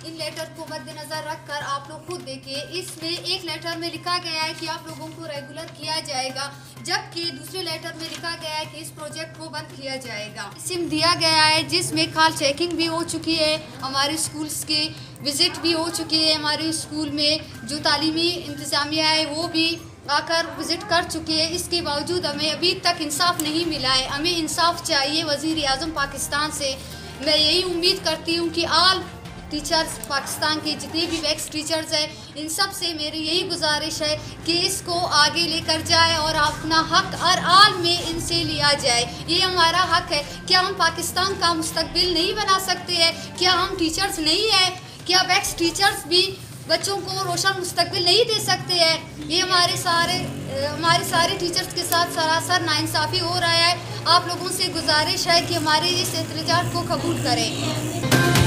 इन letter को मद्देनजर रखकर आप लोग खुद देखिए, इसमें एक लेटर में लिखा गया है कि आप लोगों को रेगुलर किया जाएगा, जबकि दूसरे लेटर में लिखा गया है कि इस प्रोजेक्ट को बंद किया जाएगा। सिम दिया गया है जिसमें खाल चेकिंग भी हो चुकी है, हमारे स्कूल्स की विजिट भी हो चुकी है, हमारे स्कूल में जो तालीमी इंतज़ामिया है वो भी आकर विज़िट कर चुकी है। इसके बावजूद हमें अभी तक इंसाफ नहीं मिला है। हमें इंसाफ चाहिए वज़ीर आज़म पाकिस्तान से। मैं यही उम्मीद करती हूँ कि आल टीचर्स पाकिस्तान के जितने भी वैक्स टीचर्स हैं, इन सब से मेरी यही गुजारिश है कि इसको आगे लेकर जाए और अपना हक हर आल में इनसे लिया जाए। ये हमारा हक है। क्या हम पाकिस्तान का मुस्तकबिल नहीं बना सकते हैं? क्या हम टीचर्स नहीं हैं? क्या वैक्स टीचर्स भी बच्चों को रोशन मुस्तकबिल नहीं दे सकते हैं? ये हमारे सारे टीचर्स के साथ सरासर नाइंसाफ़ी हो रहा है। आप लोगों से गुजारिश है कि हमारे इस एहतजाज को कबूल करें।